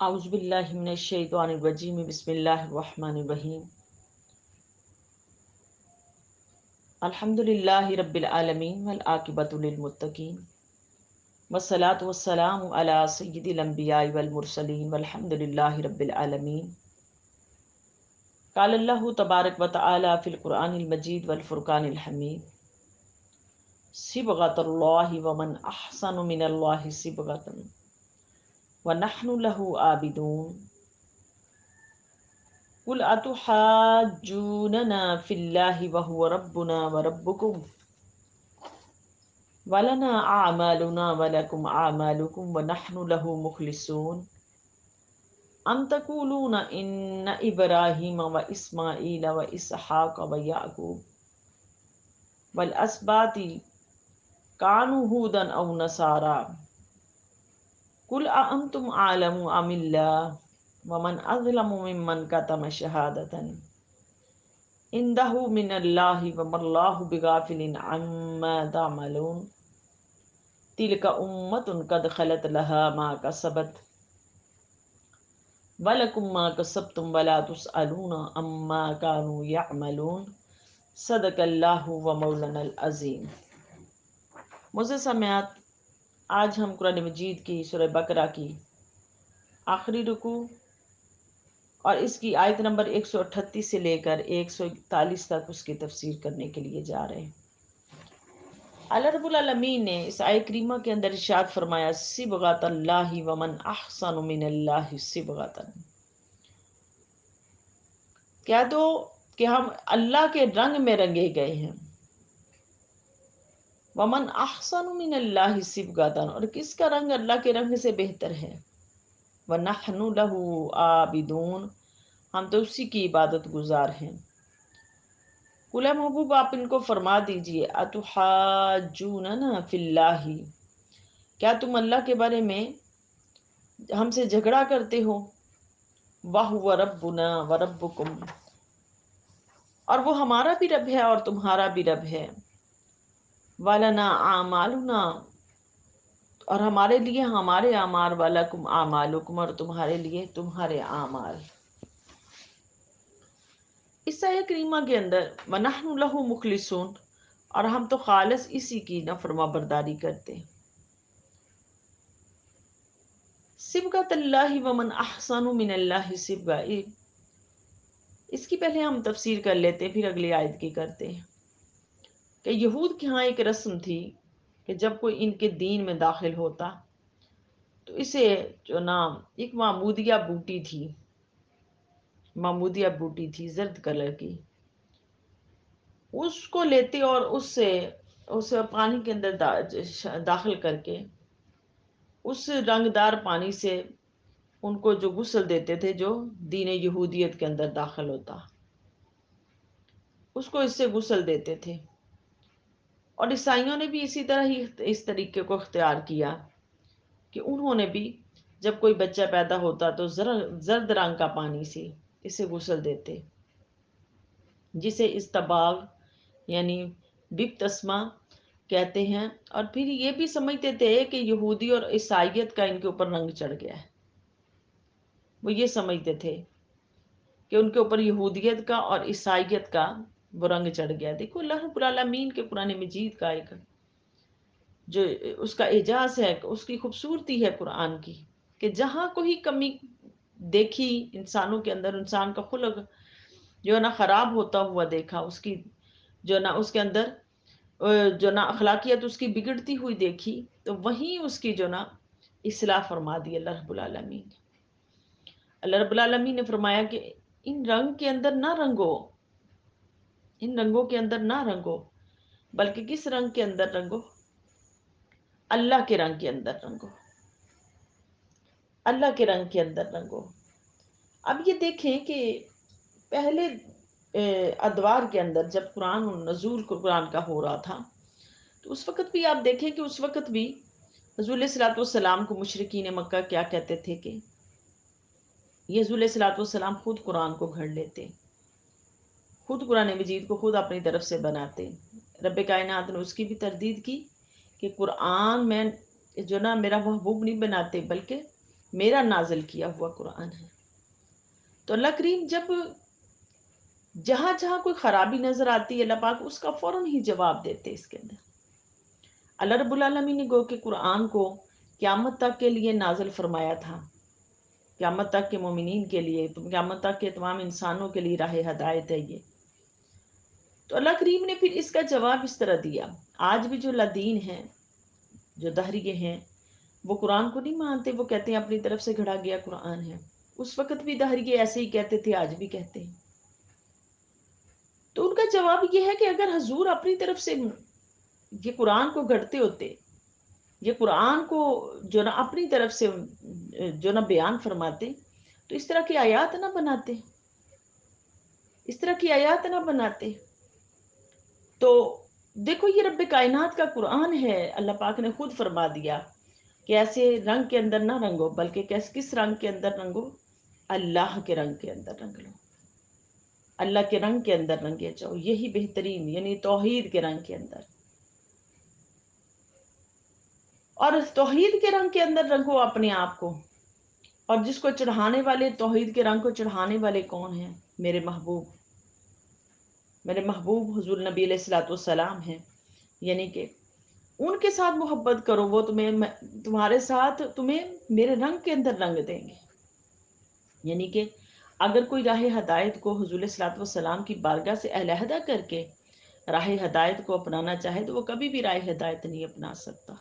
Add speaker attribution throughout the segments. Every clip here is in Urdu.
Speaker 1: اعوذ باللہ من الشیطان الرجیم بسم اللہ الرحمن الرحیم الحمد للہ رب العالمین والعاقبۃ للمتقین والصلاة والسلام علی سید الانبیاء والمرسلین والحمد للہ رب العالمین قال اللہ تبارک وتعالی فی القرآن المجید والفرقان الحمید صبغۃ اللہ ومن احسن من اللہ صبغۃ ونحن له عابدون قل اتحاجوننا فی اللہ وهو ربنا وربکم ولنا اعمالنا ولکم اعمالکم ونحن له مخلصون ام تقولون ان ابراہیم واسماعیل واسحاق ویعقوب والاسباط كانوا هودا او نصارى قل اانتم اعلم ام اللہ ومن اظلم ممن كتم شهادة عنده من اللہ وما اللہ بغافل عما تعملون تلك امۃ قد خلت لها ما كسبت ولکم ما کسبتم ولا تسألون عما كانوا يعملون صدق اللہ و مولانا العظیم۔ معزز سامعات، آج ہم قرآن مجید کی سورہ بقرہ کی آخری رکوع اور اس کی آیت نمبر 138 سے لے کر 141 تک اس کی تفسیر کرنے کے لیے جا رہے ہیں۔ اللہ رب العالمین نے اس آیت کریمہ کے اندر ارشاد فرمایا صبغۃ اللہ ومن احسن من اللہ صبغۃ، کہہ دو کہ ہم اللہ کے رنگ میں رنگے گئے ہیں۔ ومن احسن من اللہ صبغۃ، اور کس کا رنگ اللہ کے رنگ سے بہتر ہے۔ ونحن له عابدون، ہم تو اسی کی عبادت گزار ہیں۔ قل اے محبوب، آپ ان کو فرما دیجئے اتحاجوننا فی اللہ، کیا تم اللہ کے بارے میں ہم سے جھگڑا کرتے ہو؟ وَهُوَ رَبُّنَا وَرَبُّكُمْ، اور وہ ہمارا بھی رب ہے اور تمہارا بھی رب ہے۔ وَلَنَا أَعْمَالُنَا، اور ہمارے لیے ہمارے اعمال، وَلَكُمْ أَعْمَالُكُمْ، اور تمہارے لیے تمہارے اعمال۔ اس آیت کریمہ کے اندر وَنَحْنُ لَهُ مُخْلِصُونَ، اور ہم تو خالص اسی کی نافرما برداری کرتے ہیں۔ صبغۃ اللہ ومن احسن من اللہ صبغہ، اس کی پہلے ہم تفسیر کر لیتے ہیں، پھر اگلی آیت کی کرتے ہیں کہ یہود کے ہاں ایک رسم تھی کہ جب کوئی ان کے دین میں داخل ہوتا تو اسے جو نام ایک معمودیہ بوٹی تھی، معمودیہ بوٹی تھی زرد کلر کی، اس کو لیتے اور اسے پانی کے اندر داخل کر کے اس رنگدار پانی سے ان کو جو غسل دیتے تھے، جو دین یہودیت کے اندر داخل ہوتا اس کو اس سے غسل دیتے تھے۔ اور عیسائیوں نے بھی اسی طرح ہی اس طریقے کو اختیار کیا کہ انہوں نے بھی جب کوئی بچہ پیدا ہوتا تو زرد رنگ کا پانی سے اسے غسل دیتے، جسے استباغ یعنی بپتسمہ کہتے ہیں۔ اور پھر یہ بھی سمجھتے تھے کہ یہودی اور عیسائیت کا ان کے اوپر رنگ چڑھ گیا ہے، وہ یہ سمجھتے تھے کہ ان کے اوپر یہودیت کا اور عیسائیت کا وہ رنگ چڑھ گیا۔ دیکھو اللہ رب العالمین کے قرآن مجید کا ایک جو اس کا اعجاز ہے، اس کی خوبصورتی ہے قرآن کی، کہ جہاں کوئی کمی دیکھی انسانوں کے اندر، انسان کا خلق جو ہے نا خراب ہوتا ہوا دیکھا، اس کی جو ہے نا اس کے اندر جو نا اخلاقیت اس کی بگڑتی ہوئی دیکھی، تو وہیں اس کی جو نا اصلاح فرما دی اللہ رب العالمین نے۔ اللہ رب العالمین نے فرمایا کہ ان رنگ کے اندر نہ رنگو، ان رنگوں کے اندر نہ رنگو، بلکہ کس رنگ کے اندر رنگو؟ اللہ کے رنگ کے اندر رنگو، اللہ کے رنگ کے اندر رنگو۔ اب یہ دیکھیں کہ پہلے ادوار کے اندر جب قرآن نزول قرآن کا ہو رہا تھا تو اس وقت بھی آپ دیکھیں کہ اس وقت بھی حضور علیہ الصلوۃ والسلام کو مشرکین مکہ کیا کہتے تھے کہ یہ حضور علیہ الصلوۃ والسلام خود قرآن کو گھڑ لیتے، خود قرآن مجید کو خود اپنی طرف سے بناتے۔ رب کائنات نے اس کی بھی تردید کی کہ قرآن میں جو نا میرا محبوب نہیں بناتے، بلکہ میرا نازل کیا ہوا قرآن ہے۔ تو اللہ کریم جب جہاں جہاں کوئی خرابی نظر آتی ہے اللہ پاک اس کا فوراً ہی جواب دیتے اس کے اندر۔ اللہ رب العالمین نے گو کہ قرآن کو قیامت تک کے لیے نازل فرمایا تھا، قیامت تک کے مومنین کے لیے، قیامت تک کے تمام انسانوں کے لیے راہ ہدایت ہے یہ۔ تو اللہ کریم نے پھر اس کا جواب اس طرح دیا۔ آج بھی جو لدین ہیں، جو دہریے ہیں، وہ قرآن کو نہیں مانتے، وہ کہتے ہیں اپنی طرف سے گھڑا گیا قرآن ہے۔ اس وقت بھی دہریے ایسے ہی کہتے تھے، آج بھی کہتے ہیں۔ تو ان کا جواب یہ ہے کہ اگر حضور اپنی طرف سے یہ قرآن کو گھڑتے ہوتے، یہ قرآن کو جو نا اپنی طرف سے جو نا بیان فرماتے، تو اس طرح کی آیات نہ بناتے، اس طرح کی آیات نہ بناتے۔ تو دیکھو یہ رب کائنات کا قرآن ہے، اللہ پاک نے خود فرما دیا کہ ایسے رنگ کے اندر نہ رنگو، بلکہ کس رنگ کے اندر رنگو؟ اللہ کے رنگ کے اندر رنگ لو، اللہ کے رنگ کے اندر رنگے جاؤ، یہی بہترین، یعنی توحید کے رنگ کے اندر۔ اور توحید کے رنگ کے اندر رنگو اپنے آپ کو، اور جس کو چڑھانے والے، توحید کے رنگ کو چڑھانے والے کون ہیں؟ میرے محبوب، میرے محبوب حضور نبی علیہ الصلوۃ والسلام ہیں۔ یعنی کہ ان کے ساتھ محبت کرو، وہ تمہارے ساتھ تمہیں میرے رنگ کے اندر رنگ دیں گے۔ یعنی کہ اگر کوئی راہ ہدایت کو حضور علیہ الصلوۃ والسلام کی بارگاہ سے علیحدہ کر کے راہ ہدایت کو اپنانا چاہے تو وہ کبھی بھی راہ ہدایت نہیں اپنا سکتا۔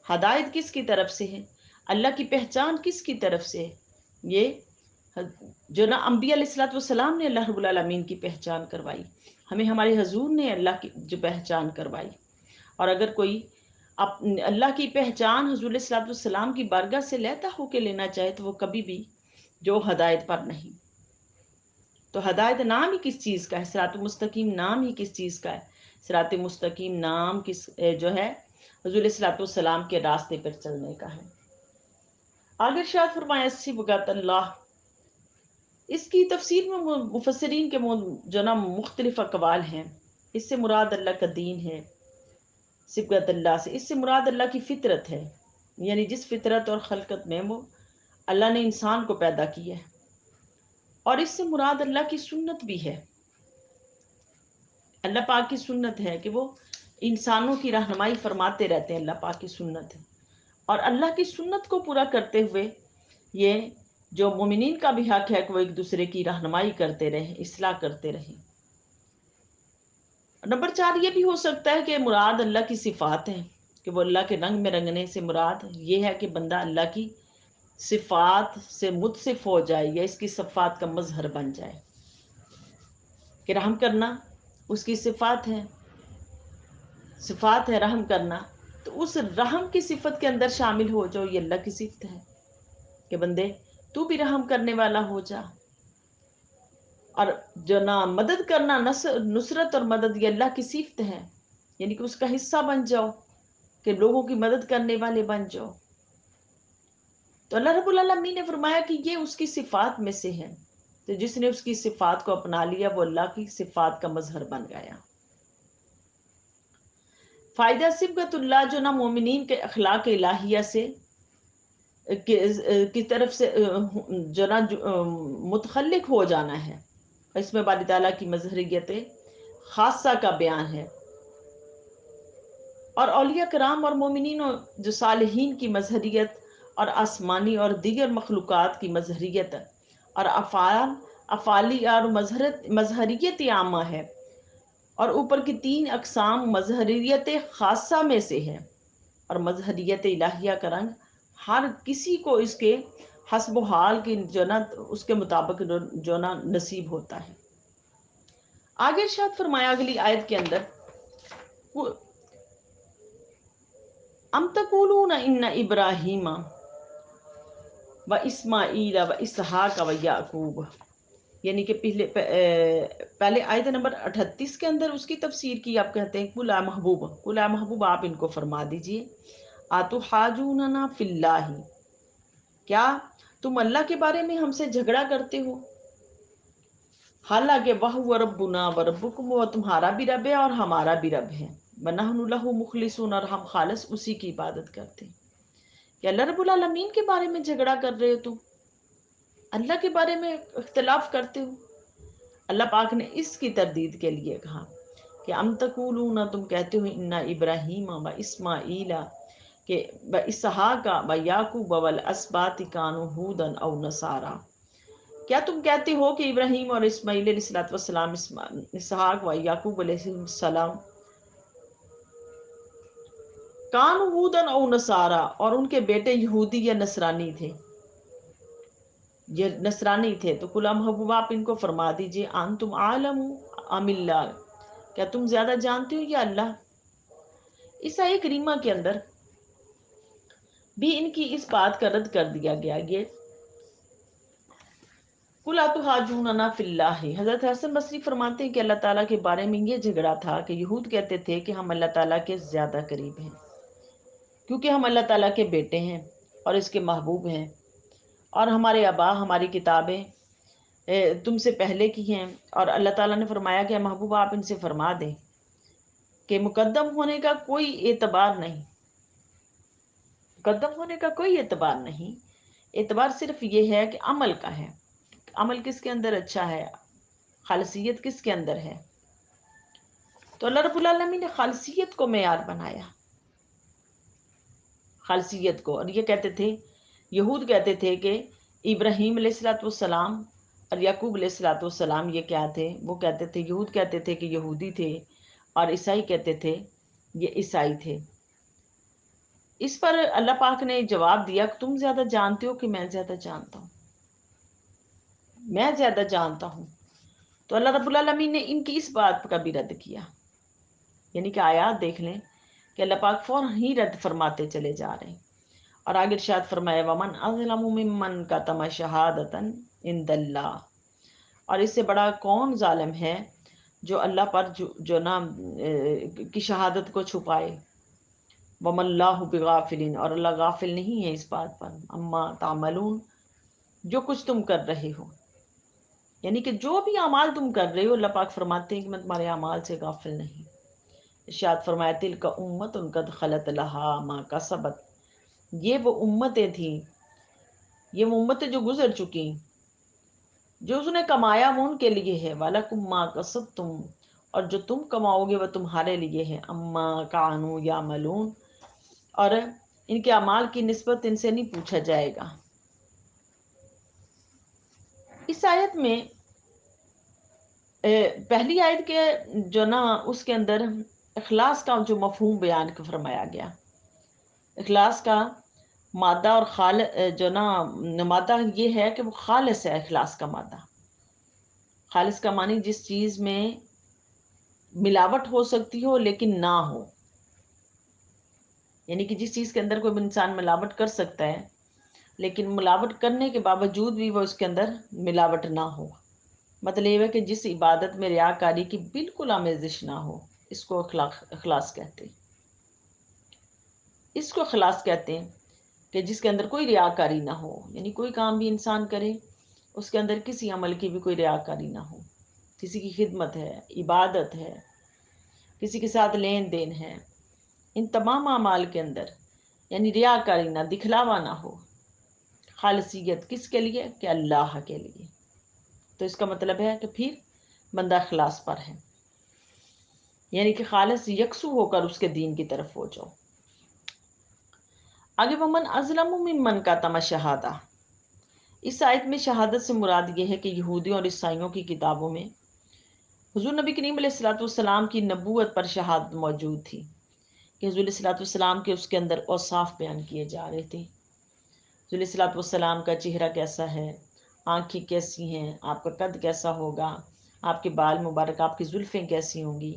Speaker 1: ہدایت کس کی طرف سے ہے؟ اللہ کی پہچان کس کی طرف سے ہے؟ یہ جو نا انبیاء علیہ الصلوۃ والسلام نے اللہ رب العالمین کی پہچان کروائی، ہمیں ہمارے حضور نے اللہ کی جو پہچان کروائی۔ اور اگر کوئی اللہ کی پہچان حضور علیہ الصلوۃ والسلام کی بارگاہ سے لیتا ہو کے لینا چاہے تو وہ کبھی بھی جو ہدایت پر نہیں۔ تو ہدایت نام ہی کس چیز کا ہے؟ صراط مستقیم نام ہی کس چیز کا ہے؟ صراط مستقیم نام کس جو ہے حضور علیہ الصلوۃ والسلام کے راستے پر چلنے کا ہے۔ آگے ارشاد فرمایا صبغۃ اللہ، اس کی تفسیر میں مفسرین کے جو نا مختلف اقوال ہیں۔ اس سے مراد اللہ کا دین ہے، صبغۃ اللہ سے اس سے مراد اللہ کی فطرت ہے، یعنی جس فطرت اور خلقت میں وہ اللہ نے انسان کو پیدا کیا ہے۔ اور اس سے مراد اللہ کی سنت بھی ہے، اللہ پاک کی سنت ہے کہ وہ انسانوں کی رہنمائی فرماتے رہتے ہیں، اللہ پاک کی سنت ہے۔ اور اللہ کی سنت کو پورا کرتے ہوئے یہ جو مومنین کا بھی حق ہے کہ وہ ایک دوسرے کی رہنمائی کرتے رہیں، اصلاح کرتے رہیں۔ نمبر 4 یہ بھی ہو سکتا ہے کہ مراد اللہ کی صفات ہیں، کہ وہ اللہ کے رنگ میں رنگنے سے مراد یہ ہے کہ بندہ اللہ کی صفات سے متصف ہو جائے، یا اس کی صفات کا مظہر بن جائے، کہ رحم کرنا اس کی صفات ہے، صفات ہے رحم کرنا، تو اس رحم کی صفت کے اندر شامل ہو جاؤ، یہ اللہ کی صفت ہے کہ بندے تو بھی رحم کرنے والا ہو جا۔ اور جو نا مدد کرنا، نصرت اور مدد، یہ اللہ کی صفت ہے، یعنی کہ اس کا حصہ بن جاؤ، کہ لوگوں کی مدد کرنے والے بن جاؤ۔ تو اللہ رب العالمین نے فرمایا کہ یہ اس کی صفات میں سے ہے، تو جس نے اس کی صفات کو اپنا لیا وہ اللہ کی صفات کا مظہر بن گیا۔ فائدہ صبغۃ اللہ جو نا مومنین کے اخلاق الہیہ سے کی طرف سے جو نا متخلق ہو جانا ہے، اس میں باری تعالیٰ کی مظہریت خاصہ کا بیان ہے، اور اولیاء کرام اور مومنین جو صالحین کی مظہریت، اور آسمانی اور دیگر مخلوقات کی مظہریت، اور افعالی اور مظہریت عامہ ہے، اور اوپر کی 3 اقسام مظہریت خاصہ میں سے ہے، اور مظہریت الہیہ کا رنگ ہر کسی کو اس کے حسب و حال کی جو نا اس کے مطابق جو نا نصیب ہوتا ہے۔ آگے ارشاد فرمایا اگلی آیت کے اندر، ام تقولون ان ابراہیم و اسماعیل و اسحاق و یعقوب، یعنی کہ پہلے آیت نمبر 38 کے اندر اس کی تفسیر کی، آپ کہتے ہیں قل اے محبوب آپ ان کو فرما دیجئے، اتحاجوننا فی اللہ، کیا تم اللہ کے بارے میں ہم سے جھگڑا کرتے ہو، حالانکہ وَهُوَ رَبُّنَا وَرَبُّكُمْ، وہ تمہارا بھی رب ہے اور ہمارا بھی رب ہے، وَنَحْنُ لَهُ مُخْلِصُونَ، اور ہم خالص اسی کی عبادت کرتے ہیں۔ کہ اللہ رب العالمین کے بارے میں جھگڑا کر رہے ہو تم، اللہ کے بارے میں اختلاف کرتے ہو۔ اللہ پاک نے اس کی تردید کے لیے کہا کہ ام تقولون، تم کہتے ہو ان ابراہیم و اسماعیل، کہ اسحاق و یعقوب والاسباط کانوا ھودا او نصارا، کیا تم کہتے ہو کہ ابراہیم اور اسماعیل علیہ السلام، اسحاق و یعقوب علیہ السلام کانوا ھودا او نصارا، اور ان کے بیٹے یہودی یا نصرانی تھے، یہ نصرانی تھے؟ تو قل محبوب آپ ان کو فرما دیجئے انتم عالم ام اللہ، کیا تم زیادہ جانتے ہو یا اللہ؟ اس آیہ کریمہ کے اندر بھی ان کی اس بات کا رد کر دیا گیا۔ یہ قل اتحاجوننا فی اللہ، حضرت حسن بصری فرماتے ہیں کہ اللہ تعالیٰ کے بارے میں یہ جھگڑا تھا کہ یہود کہتے تھے کہ ہم اللہ تعالیٰ کے زیادہ قریب ہیں، کیونکہ ہم اللہ تعالیٰ کے بیٹے ہیں اور اس کے محبوب ہیں، اور ہمارے آبا، ہماری کتابیں تم سے پہلے کی ہیں، اور اللہ تعالیٰ نے فرمایا کہ محبوب آپ ان سے فرما دیں کہ مقدم ہونے کا کوئی اعتبار نہیں، مقدم ہونے کا کوئی اعتبار نہیں، اعتبار صرف یہ ہے کہ عمل کا ہے، عمل کس کے اندر اچھا ہے، خالصیت کس کے اندر ہے۔ تو اللہ رب العالمین نے خالصیت کو معیار بنایا، خالصیت کو، اور یہ کہتے تھے، یہود کہتے تھے کہ ابراہیم علیہ السلام اور یعقوب علیہ السلام یہ کیا تھے؟ وہ کہتے تھے، یہود کہتے تھے کہ یہودی تھے، اور عیسائی کہتے تھے یہ عیسائی تھے۔ اس پر اللہ پاک نے جواب دیا کہ تم زیادہ جانتے ہو کہ میں زیادہ جانتا ہوں؟ میں زیادہ جانتا ہوں۔ تو اللہ رب العالمین نے ان کی اس بات کا بھی رد کیا، یعنی کہ آیات دیکھ لیں کہ اللہ پاک فوراً ہی رد فرماتے چلے جا رہے ہیں، اور آگے ارشاد فرمایا ومن اظلم ممن کتم شہادۃ عند اللہ، اور اس سے بڑا کون ظالم ہے جو اللہ پر جو نا کی شہادت کو چھپائے۔ وَمَا اللَّهُ بِغَافِلٍ، اور اللہ غافل نہیں ہے اس بات پر، اما تعملون، جو کچھ تم کر رہے ہو، یعنی کہ جو بھی اعمال تم کر رہے ہو، اللہ پاک فرماتے ہیں کہ میں تمہارے اعمال سے غافل نہیں۔ ارشاد فرمایا تلک امت قد خلت لہا ما کسبت، یہ وہ امتیں تھیں، یہ وہ امتیں جو گزر چکی، جو اس نے کمایا وہ ان کے لیے ہے، وَلَكُمْ مَا كَسَبْتُمْ، اور جو تم کماؤ گے وہ تمہارے لیے ہے، اما كَانُوا يَعْمَلُونَ، اور ان کے اعمال کی نسبت ان سے نہیں پوچھا جائے گا۔ اس آیت میں پہلی آیت کے جو نا اس کے اندر اخلاص کا جو مفہوم بیان فرمایا گیا، اخلاص کا مادہ اور جو نا مادہ یہ ہے کہ وہ خالص ہے، اخلاص کا مادہ، خالص کا معنی جس چیز میں ملاوٹ ہو سکتی ہو لیکن نہ ہو، یعنی کہ جس چیز کے اندر کوئی انسان ملاوٹ کر سکتا ہے لیکن ملاوٹ کرنے کے باوجود بھی وہ اس کے اندر ملاوٹ نہ ہو، مطلب یہ ہے کہ جس عبادت میں ریاکاری کی بالکل آمیزش نہ ہو، اس کو اخلاص کہتے ہیں، اس کو اخلاص کہتے ہیں کہ جس کے اندر کوئی ریاکاری نہ ہو، یعنی کوئی کام بھی انسان کرے اس کے اندر کسی عمل کی بھی کوئی ریاکاری نہ ہو، کسی کی خدمت ہے، عبادت ہے، کسی کے ساتھ لین دین ہے، ان تمام اعمال کے اندر یعنی ریاکاری نہ، دکھلاوا نہ ہو، خالصیت کس کے لیے؟ کہ اللہ کے لیے۔ تو اس کا مطلب ہے کہ پھر بندہ اخلاص پر ہے، یعنی کہ خالص یکسو ہو کر اس کے دین کی طرف ہو جاؤ۔ آگے ومن ازلم ممن کتم شہادہ، اس آیت میں شہادت سے مراد یہ ہے کہ یہودیوں اور عیسائیوں کی کتابوں میں حضور نبی کریم علیہ الصلوۃ والسلام کی نبوت پر شہادت موجود تھی، کہ حضور علیہ الصلوۃ والسلام کے اس کے اندر اوصاف بیان کیے جا رہے تھے، حضور علیہ الصلوۃ والسلام کا چہرہ کیسا ہے، آنکھیں کیسی ہیں، آپ کا قد کیسا ہوگا، آپ کے بال مبارک، آپ کی زلفیں کیسی ہوں گی،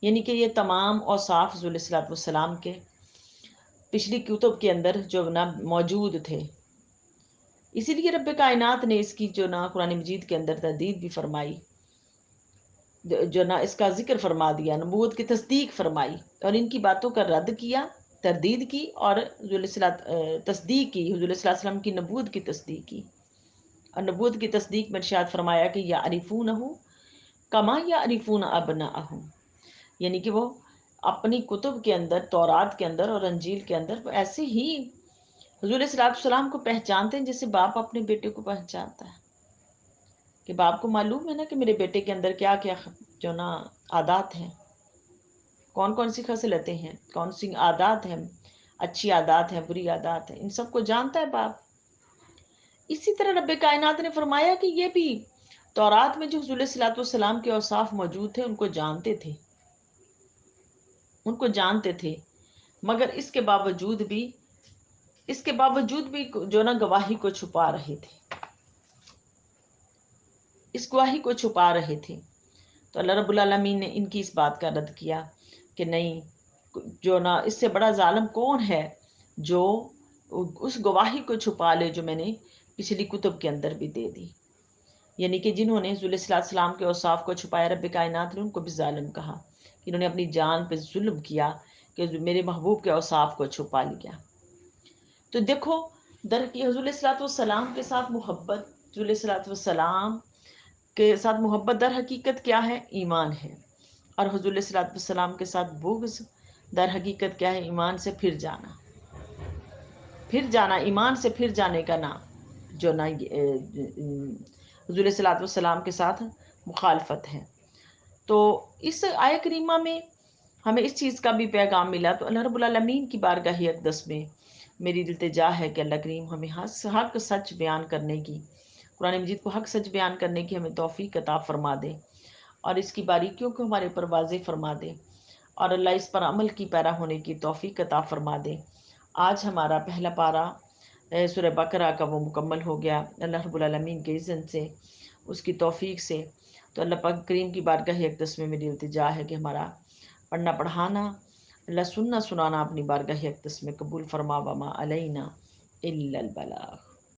Speaker 1: یعنی کہ یہ تمام اوصاف حضور علیہ الصلوۃ والسلام کے پچھلی کتب کے اندر جو نا موجود تھے، اسی لیے رب کائنات نے اس کی جو نا قرآن مجید کے اندر تردید بھی فرمائی، جو نا اس کا ذکر فرما دیا، نبوت کی تصدیق فرمائی، اور ان کی باتوں کا رد کیا، تردید کی، اور تصدیق کی، حضور صلی اللہ علیہ وسلم کی نبوت کی تصدیق کی، اور نبوت کی تصدیق میں ارشاد فرمایا کہ یعرفونہ کما یعرفون ابناءہم، یعنی کہ وہ اپنی کتب کے اندر، تورات کے اندر اور انجیل کے اندر ایسے ہی حضور صلی اللہ علیہ وسلم کو پہچانتے ہیں جیسے باپ اپنے بیٹے کو پہچانتا ہے، کہ باپ کو معلوم ہے نا کہ میرے بیٹے کے اندر کیا کیا جو نا عادات ہیں، کون کون سی خصلتیں ہیں، کون سی عادات ہیں، اچھی عادات ہیں، بری عادات ہیں، ان سب کو جانتا ہے باپ۔ اسی طرح رب کائنات نے فرمایا کہ یہ بھی تورات میں جو حضور صلی اللہ علیہ وسلم کے اوصاف موجود تھے ان کو جانتے تھے، ان کو جانتے تھے، مگر اس کے باوجود بھی جو نا گواہی کو چھپا رہے تھے، اس گواہی کو چھپا رہے تھے۔ تو اللہ رب العالمین نے ان کی اس بات کا رد کیا کہ نہیں، جو نا اس سے بڑا ظالم کون ہے جو اس گواہی کو چھپا لے جو میں نے پچھلی کتب کے اندر بھی دے دی۔ یعنی کہ جنہوں نے حضور صلی اللہ علیہ وسلم کے اوصاف کو چھپایا، رب کائنات نے ان کو بھی ظالم کہا کہ انہوں نے اپنی جان پہ ظلم کیا کہ میرے محبوب کے اوصاف کو چھپا لیا۔ تو دیکھو، در کی حضور صلی اللہ علیہ وسلم کے ساتھ محبت، حضور صلی اللہ علیہ وسلم کے ساتھ محبت در حقیقت کیا ہے؟ ایمان ہے۔ اور حضور صلی اللہ علیہ وسلم کے ساتھ بغض در حقیقت کیا ہے؟ ایمان سے پھر جانا، پھر جانا، ایمان سے پھر جانے کا نام جو نا حضور صلی اللہ علیہ وسلم کے ساتھ مخالفت ہے۔ تو اس آیہ کریمہ میں ہمیں اس چیز کا بھی پیغام ملا۔ تو اللہ رب العالمین کی بارگاہ اقدس میں میری التجا ہے کہ اللہ کریم ہمیں حق سچ بیان کرنے کی، قرآن مجید کو حق سچ بیان کرنے کی ہمیں توفیق عطا فرما دے، اور اس کی باریکیوں کو ہمارے اوپر واضح فرما دے، اور اللہ اس پر عمل کی پیرا ہونے کی توفیق عطا فرما دے۔ آج ہمارا پہلا پارہ سورہ بقرہ کا وہ مکمل ہو گیا اللہ رب العالمین کے اذن سے، اس کی توفیق سے۔ تو اللہ پاک کریم کی بارگاہ اقدس میں میری التجا ہے کہ ہمارا پڑھنا پڑھانا، اللہ سننا سنانا اپنی بارگاہ اقدس میں قبول فرما، وما علینا الا البلاغ۔